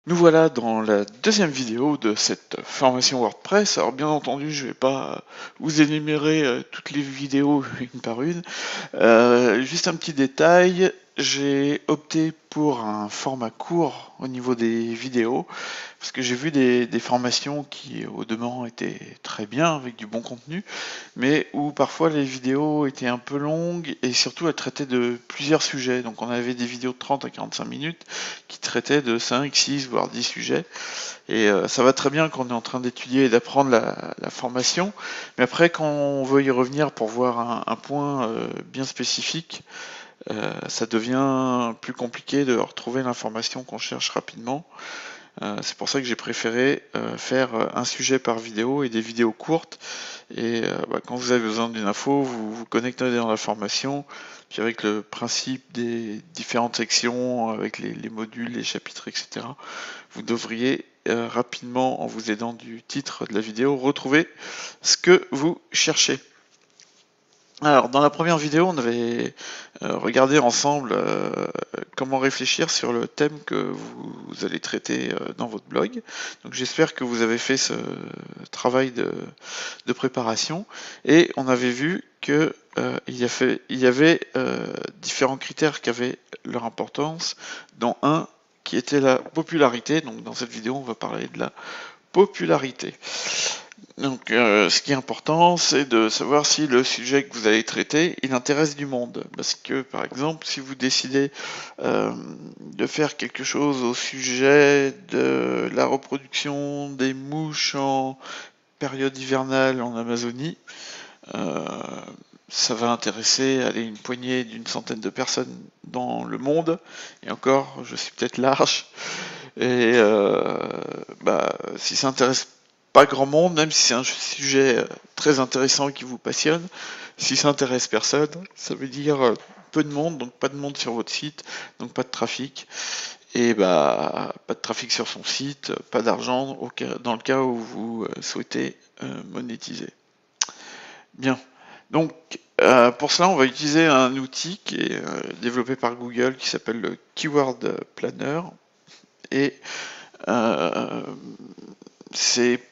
Nous voilà dans la deuxième vidéo de cette formation WordPress. Alors bien entendu, je vais pas vous énumérer toutes les vidéos une par une. Juste un petit détail, j'ai opté pour un format court au niveau des vidéos, parce que j'ai vu des formations qui au demeurant étaient très bien, avec du bon contenu, mais où parfois les vidéos étaient un peu longues et surtout elles traitaient de plusieurs sujets. Donc on avait des vidéos de 30 à 45 minutes qui traitaient de 5, 6, voire 10 sujets. Et ça va très bien quand on est en train d'étudier et d'apprendre la formation, mais après quand on veut y revenir pour voir un point bien spécifique, ça devient plus compliqué de retrouver l'information qu'on cherche rapidement. C'est pour ça que j'ai préféré faire un sujet par vidéo et des vidéos courtes. Et quand vous avez besoin d'une info, vous vous connectez dans la formation, puis avec le principe des différentes sections, avec les modules, les chapitres, etc., vous devriez rapidement, en vous aidant du titre de la vidéo, retrouver ce que vous cherchez. Alors, dans la première vidéo, on avait regardé ensemble comment réfléchir sur le thème que vous allez traiter dans votre blog. Donc, j'espère que vous avez fait ce travail de préparation. Et on avait vu que il y avait différents critères qui avaient leur importance, dont un qui était la popularité. Donc, dans cette vidéo, on va parler de la popularité. Donc, ce qui est important, c'est de savoir si le sujet que vous allez traiter, il intéresse du monde. Parce que, par exemple, si vous décidez de faire quelque chose au sujet de la reproduction des mouches en période hivernale en Amazonie, euh, ça va intéresser allez, une poignée d'une centaine de personnes dans le monde. Et encore, je suis peut-être large. Et si ça intéresse pas grand monde, même si c'est un sujet très intéressant qui vous passionne, si ça intéresse personne, ça veut dire peu de monde, donc pas de monde sur votre site, donc pas de trafic, et pas de trafic sur son site, pas d'argent dans le cas où vous souhaitez monétiser. Bien. Donc pour cela, on va utiliser un outil qui est développé par Google qui s'appelle le Keyword Planner. Et c'est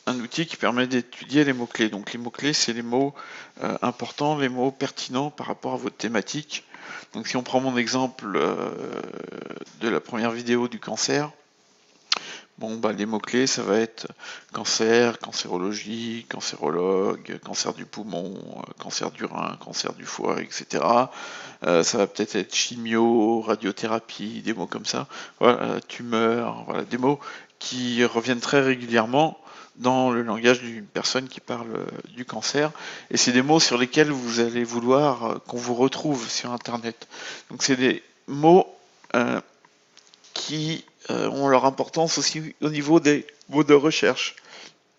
un outil qui permet d'étudier les mots-clés. Donc les mots-clés, c'est les mots importants, les mots pertinents par rapport à votre thématique. Donc si on prend mon exemple de la première vidéo du cancer, les mots-clés, ça va être cancer, cancérologie, cancérologue, cancer du poumon, cancer du rein, cancer du foie, etc. Ça va peut-être être chimio, radiothérapie, des mots comme ça. Voilà, tumeur, voilà, des mots qui reviennent très régulièrement dans le langage d'une personne qui parle du cancer. Et c'est des mots sur lesquels vous allez vouloir qu'on vous retrouve sur Internet. Donc c'est des mots qui ont leur importance aussi au niveau des mots de recherche.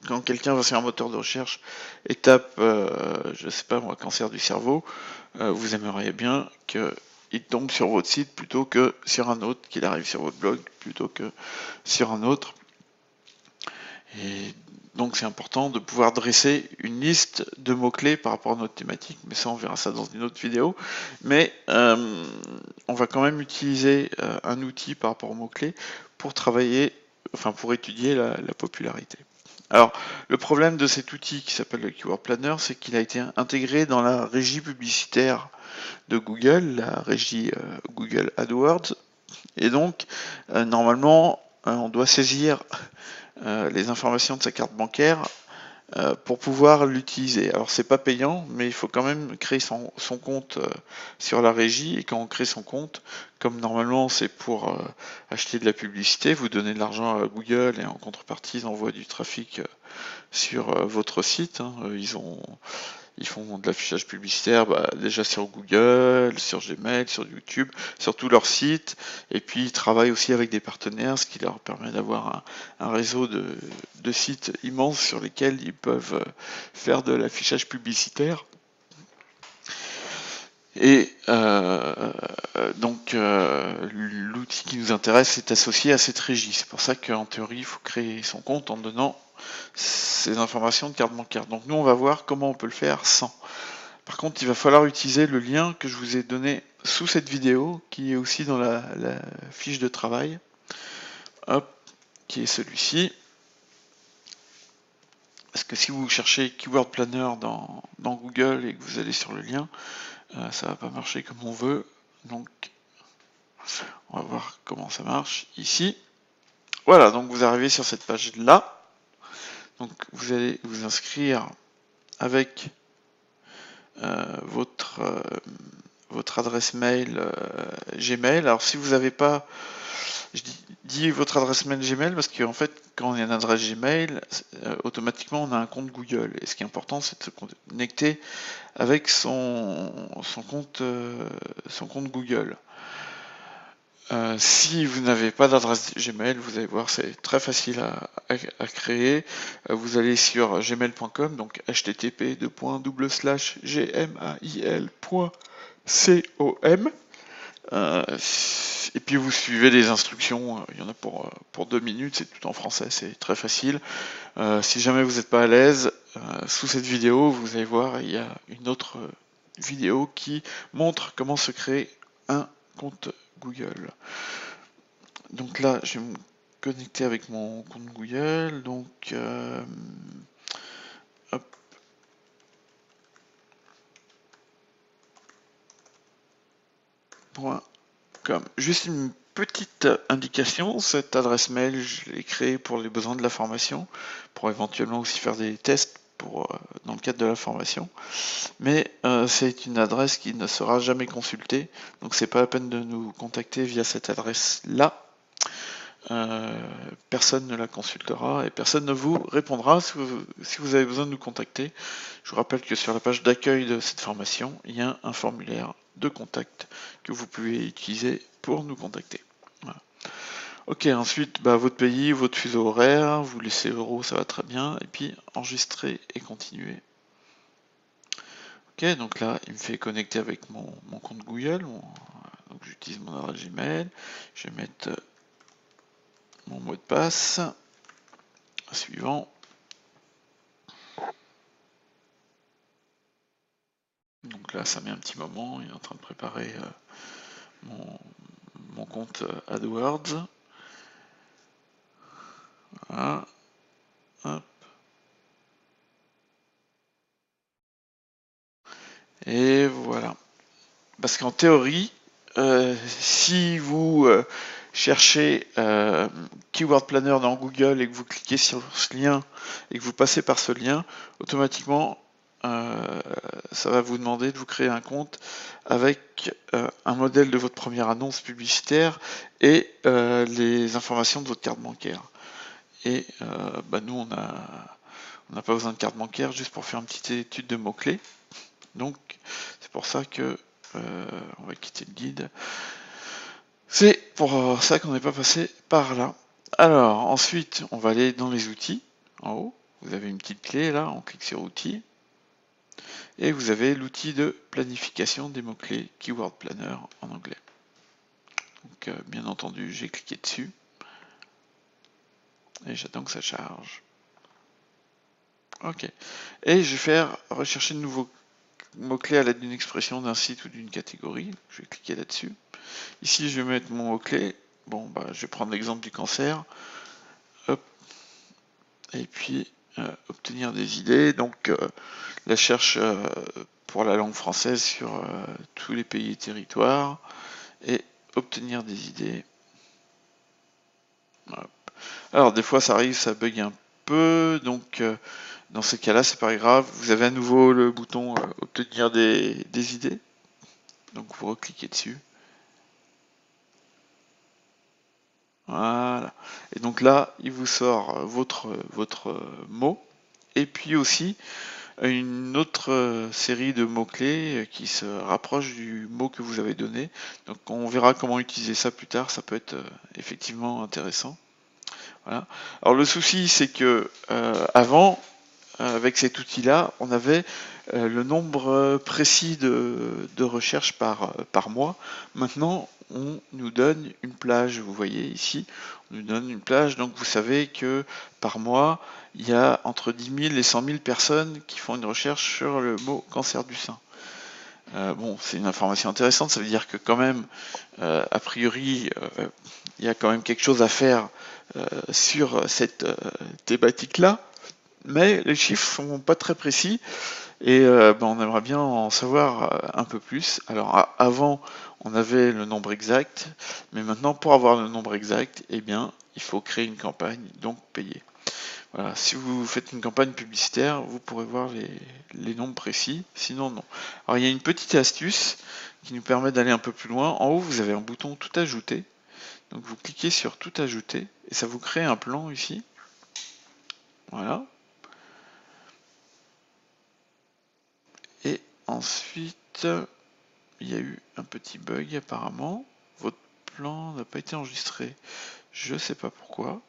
Quand quelqu'un va sur un moteur de recherche et tape, je sais pas moi, cancer du cerveau, vous aimeriez bien qu'il tombe sur votre site plutôt que sur un autre, qu'il arrive sur votre blog plutôt que sur un autre. Et donc c'est important de pouvoir dresser une liste de mots-clés par rapport à notre thématique, mais ça on verra ça dans une autre vidéo. Mais on va quand même utiliser un outil par rapport aux mots-clés pour travailler, enfin pour étudier la popularité. Alors, le problème de cet outil qui s'appelle le Keyword Planner, c'est qu'il a été intégré dans la régie publicitaire de Google, la régie Google AdWords, et donc normalement on doit saisir les informations de sa carte bancaire pour pouvoir l'utiliser. Alors c'est pas payant, mais il faut quand même créer son compte sur la régie, et quand on crée son compte, comme normalement c'est pour acheter de la publicité, vous donnez de l'argent à Google et en contrepartie ils envoient du trafic sur votre site. Ils font de l'affichage publicitaire déjà sur Google, sur Gmail, sur YouTube, sur tous leurs sites. Et puis ils travaillent aussi avec des partenaires, ce qui leur permet d'avoir un réseau de sites immenses sur lesquels ils peuvent faire de l'affichage publicitaire. Et l'outil qui nous intéresse est associé à cette régie. C'est pour ça qu'en théorie, il faut créer son compte en donnant ces informations de carte bancaire. Donc nous, on va voir comment on peut le faire sans. Par contre, il va falloir utiliser le lien que je vous ai donné sous cette vidéo, qui est aussi dans la fiche de travail. Hop. qui est celui-ci. Parce que si vous cherchez Keyword Planner dans Google et que vous allez sur le lien, ça va pas marcher comme on veut. Donc, on va voir comment ça marche ici. Voilà, donc vous arrivez sur cette page-là. Donc, vous allez vous inscrire avec votre adresse mail Gmail. Alors, si vous n'avez pas, je dis votre adresse mail Gmail parce qu'en fait, quand on a une adresse Gmail, automatiquement on a un compte Google. Et ce qui est important, c'est de se connecter avec son compte Google. Si vous n'avez pas d'adresse Gmail, vous allez voir, c'est très facile à créer. Vous allez sur gmail.com, donc http://gmail.com. Et puis vous suivez les instructions, il y en a pour 2 minutes, c'est tout en français, c'est très facile. Si jamais vous n'êtes pas à l'aise, sous cette vidéo, vous allez voir, il y a une autre vidéo qui montre comment se créer un compte Google. Donc là, je vais me connecter avec mon compte Google. Donc, hop. .com. Juste une petite indication, cette adresse mail, je l'ai créée pour les besoins de la formation, pour éventuellement aussi faire des tests dans le cadre de la formation. Mais c'est une adresse qui ne sera jamais consultée, donc c'est pas la peine de nous contacter via cette adresse-là. Personne ne la consultera et personne ne vous répondra si vous avez besoin de nous contacter. Je vous rappelle que sur la page d'accueil de cette formation, il y a un formulaire de contact que vous pouvez utiliser pour nous contacter. Voilà. Ok, ensuite, votre pays, votre fuseau horaire, vous laissez euro, ça va très bien, et puis enregistrer et continuer. Ok, donc là, il me fait connecter avec mon compte Google. Donc j'utilise mon adresse Gmail. Je vais mettre mon mot de passe. Suivant. Donc là, ça met un petit moment. Il est en train de préparer mon compte AdWords. Voilà. Hop. Et voilà. Parce qu'en théorie, si vous cherchez Keyword Planner dans Google et que vous cliquez sur ce lien et que vous passez par ce lien, automatiquement, ça va vous demander de vous créer un compte avec un modèle de votre première annonce publicitaire et les informations de votre carte bancaire. Et nous, on n'a pas besoin de carte bancaire juste pour faire une petite étude de mots-clés. Donc, c'est pour ça que on va quitter le guide. C'est pour ça qu'on n'est pas passé par là. Alors, ensuite, on va aller dans les outils. En haut, vous avez une petite clé là, on clique sur outils. Et vous avez l'outil de planification des mots-clés Keyword Planner en anglais. Donc, bien entendu, j'ai cliqué dessus. Et j'attends que ça charge. Ok. Et je vais faire rechercher de nouveaux mots-clés à l'aide d'une expression d'un site ou d'une catégorie. Je vais cliquer là-dessus. Ici, je vais mettre mon mot-clé. Bon, je vais prendre l'exemple du cancer. Hop. Et puis, obtenir des idées. Donc, la recherche pour la langue française sur tous les pays et territoires. Et obtenir des idées. Hop. Alors, des fois, ça arrive, ça bug un peu. Donc, dans ces cas-là, c'est pas grave. Vous avez à nouveau le bouton obtenir des idées. Donc, vous recliquez dessus. Voilà. Et donc là, il vous sort votre mot. Et puis aussi une autre série de mots-clés qui se rapproche du mot que vous avez donné. Donc on verra comment utiliser ça plus tard. Ça peut être effectivement intéressant. Voilà. Alors le souci, c'est que avant, avec cet outil-là, on avait le nombre précis de recherches par mois. Maintenant, on nous donne une plage, vous voyez ici, on nous donne une plage, donc vous savez que par mois, il y a entre 10 000 et 100 000 personnes qui font une recherche sur le mot cancer du sein. Bon, c'est une information intéressante, ça veut dire que quand même, a priori, il y a quand même quelque chose à faire sur cette thématique-là, mais les chiffres sont pas très précis et on aimerait bien en savoir un peu plus. Alors avant, on avait le nombre exact, mais maintenant pour avoir le nombre exact, eh bien, il faut créer une campagne, donc payer. Voilà, si vous faites une campagne publicitaire, vous pourrez voir les nombres précis, sinon non. Alors il y a une petite astuce qui nous permet d'aller un peu plus loin. En haut, vous avez un bouton tout ajouter. Donc vous cliquez sur tout ajouter et ça vous crée un plan ici. Voilà. Et ensuite, il y a eu un petit bug apparemment. Votre plan n'a pas été enregistré. Je sais pas pourquoi.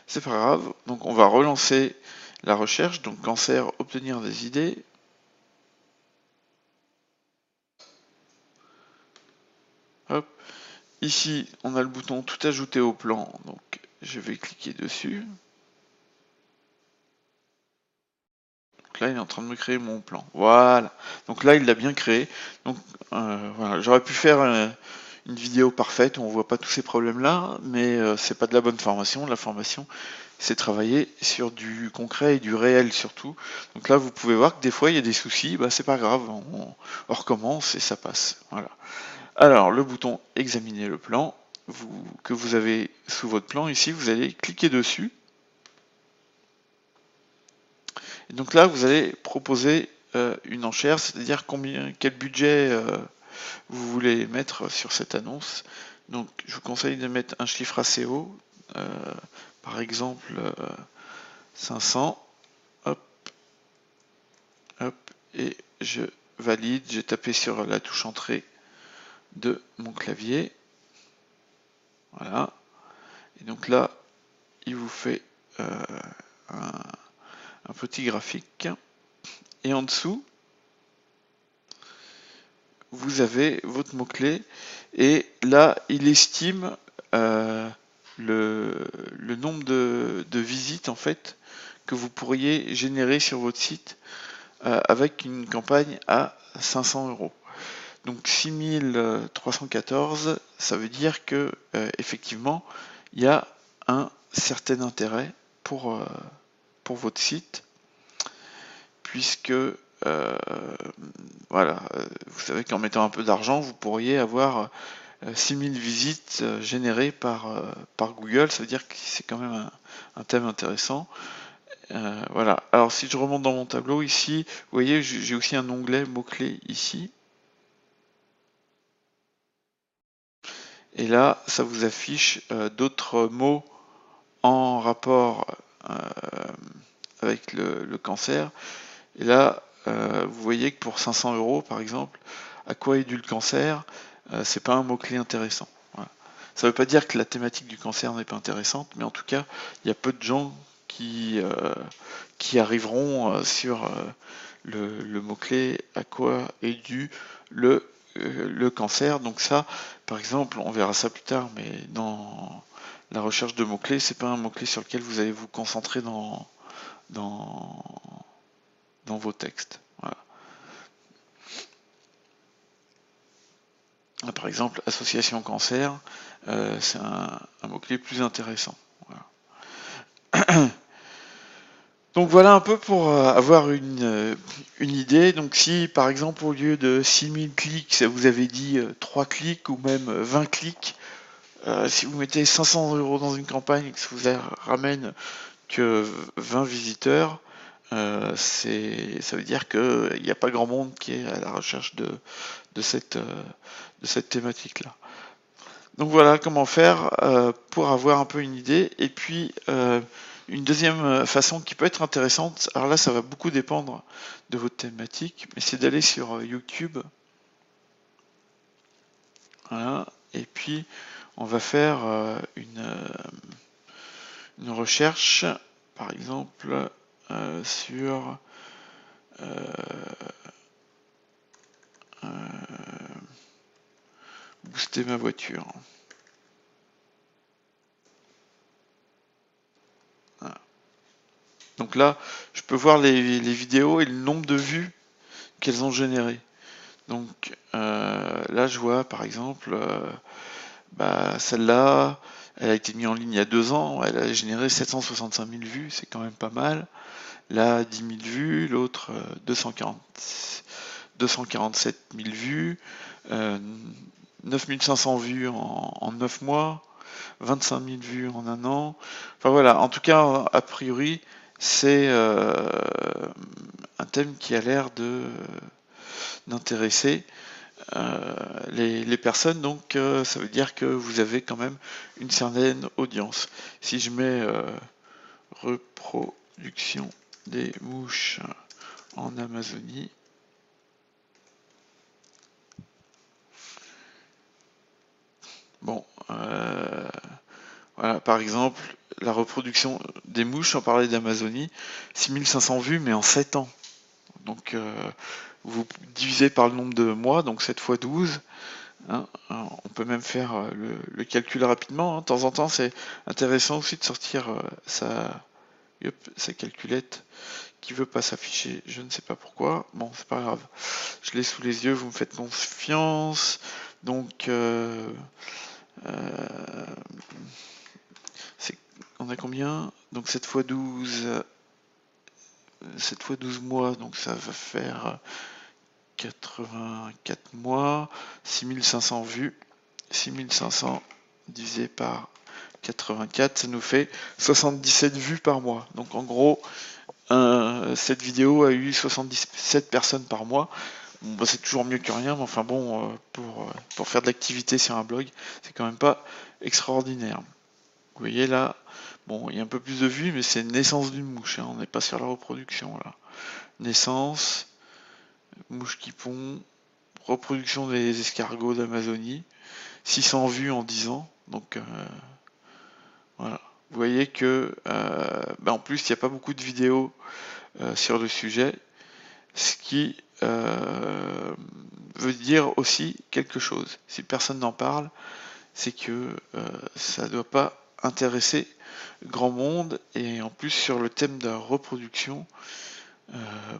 C'est pas grave. Donc on va relancer la recherche. Donc cancer, obtenir des idées. Hop. Ici, on a le bouton tout ajouter au plan. Donc je vais cliquer dessus. Donc là, il est en train de me créer mon plan. Voilà. Donc là, il l'a bien créé. Donc voilà, j'aurais pu faire une vidéo parfaite où on voit pas tous ces problèmes-là, mais c'est pas de la bonne formation. La formation, c'est travailler sur du concret et du réel surtout. Donc là, vous pouvez voir que des fois, il y a des soucis. Bah, c'est pas grave, on recommence et ça passe. Voilà. Alors, le bouton examiner le plan que vous avez sous votre plan ici, vous allez cliquer dessus. Et donc là, vous allez proposer une enchère, c'est-à-dire quel budget vous voulez mettre sur cette annonce. Donc, je vous conseille de mettre un chiffre assez haut, par exemple 500. Hop, hop, et je valide. J'ai tapé sur la touche entrée de mon clavier. Voilà. Et donc là, il vous fait un petit graphique. Et en dessous, vous avez votre mot-clé et là il estime le nombre de visites en fait que vous pourriez générer sur votre site avec une campagne à 500 euros. Donc 6314, ça veut dire que effectivement il y a un certain intérêt pour votre site puisque voilà, vous savez qu'en mettant un peu d'argent, vous pourriez avoir 6000 visites générées par Google, ça veut dire que c'est quand même un thème intéressant. Voilà, alors si je remonte dans mon tableau ici, vous voyez, j'ai aussi un onglet mots-clés ici. Et là, ça vous affiche d'autres mots en rapport avec le cancer. Et là, vous voyez que pour 500 euros, par exemple, à quoi est dû le cancer, c'est pas un mot-clé intéressant. Voilà. Ça ne veut pas dire que la thématique du cancer n'est pas intéressante, mais en tout cas, il y a peu de gens qui arriveront sur le mot-clé à quoi est dû le cancer. Donc ça, par exemple, on verra ça plus tard, mais dans la recherche de mots-clés, c'est pas un mot-clé sur lequel vous allez vous concentrer dans vos textes. Voilà. Par exemple, association cancer, c'est un mot-clé plus intéressant. Voilà. Donc voilà un peu pour avoir une idée. Donc si par exemple au lieu de 6000 clics, ça vous avait dit 3 clics ou même 20 clics, si vous mettez 500 euros dans une campagne et que ça vous ramène que 20 visiteurs, ça veut dire qu'il n'y a pas grand monde qui est à la recherche de cette thématique-là. Donc voilà comment faire pour avoir un peu une idée. Et puis une deuxième façon qui peut être intéressante, alors là ça va beaucoup dépendre de votre thématique, mais c'est d'aller sur YouTube. Voilà. Et puis on va faire une recherche, par exemple sur booster ma voiture. Voilà. Donc là, je peux voir les vidéos et le nombre de vues qu'elles ont généré. Donc là, je vois par exemple bah, celle-là, elle a été mise en ligne il y a 2 ans, elle a généré 765 000 vues, c'est quand même pas mal. Là, 10 000 vues, l'autre 247 000 vues, euh, 9 500 vues en 9 mois, 25 000 vues en un an. Enfin voilà, en tout cas, a priori, c'est un thème qui a l'air d'intéresser les personnes, donc ça veut dire que vous avez quand même une certaine audience. Si je mets reproduction des mouches en Amazonie, bon, voilà, par exemple, la reproduction des mouches, on parlait d'Amazonie, 6500 vues, mais en 7 ans. Donc, vous divisez par le nombre de mois, donc 7 fois 12. Hein, on peut même faire le calcul rapidement. Hein. De temps en temps, c'est intéressant aussi de sortir sa calculette qui veut pas s'afficher. Je ne sais pas pourquoi. Bon, c'est pas grave. Je l'ai sous les yeux, vous me faites confiance. Donc, on a combien? Donc 7 fois 12, 7 fois 12 mois, donc ça va faire 84 mois, 6500 vues, 6500 divisé par 84, ça nous fait 77 vues par mois. Donc en gros, cette vidéo a eu 77 personnes par mois. Bon, bah, c'est toujours mieux que rien, mais enfin bon, pour faire de l'activité sur un blog, c'est quand même pas extraordinaire. Vous voyez là, bon, il y a un peu plus de vues, mais c'est naissance d'une mouche, hein, on n'est pas sur la reproduction là. Naissance, mouche qui pond, reproduction des escargots d'Amazonie, 600 vues en 10 ans, donc voilà. Vous voyez que, en plus, il n'y a pas beaucoup de vidéos sur le sujet, ce qui veut dire aussi quelque chose. Si personne n'en parle, c'est que ça ne doit pas intéresser grand monde, et en plus sur le thème de la reproduction,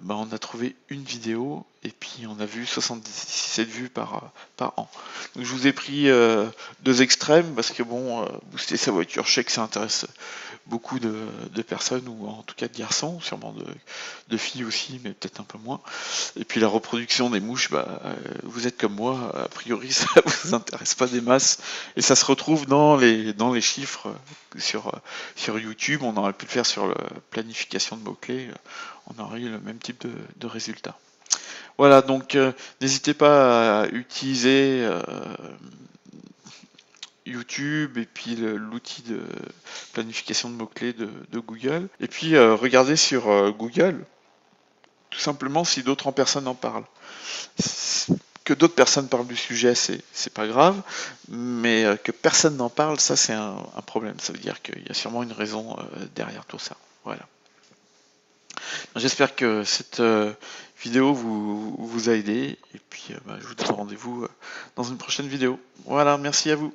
on a trouvé une vidéo et puis on a vu 77 vues par an. Donc je vous ai pris 2 extrêmes parce que bon, booster sa voiture, je sais que ça intéresse beaucoup de personnes, ou en tout cas de garçons, sûrement de filles aussi, mais peut-être un peu moins. Et puis la reproduction des mouches, vous êtes comme moi, a priori ça vous intéresse pas des masses, et ça se retrouve dans les chiffres sur YouTube. On aurait pu le faire sur la planification de mots-clés, on aurait eu le même type de résultat. Voilà, donc n'hésitez pas à utiliser YouTube et puis l'outil de planification de mots-clés de Google. Et puis regardez sur Google, tout simplement, si d'autres personnes en parlent. Que d'autres personnes parlent du sujet, c'est pas grave, mais que personne n'en parle, ça c'est un problème. Ça veut dire qu'il y a sûrement une raison derrière tout ça. Voilà. J'espère que cette vidéo vous a aidé, et puis je vous donne rendez-vous dans une prochaine vidéo. Voilà, merci à vous.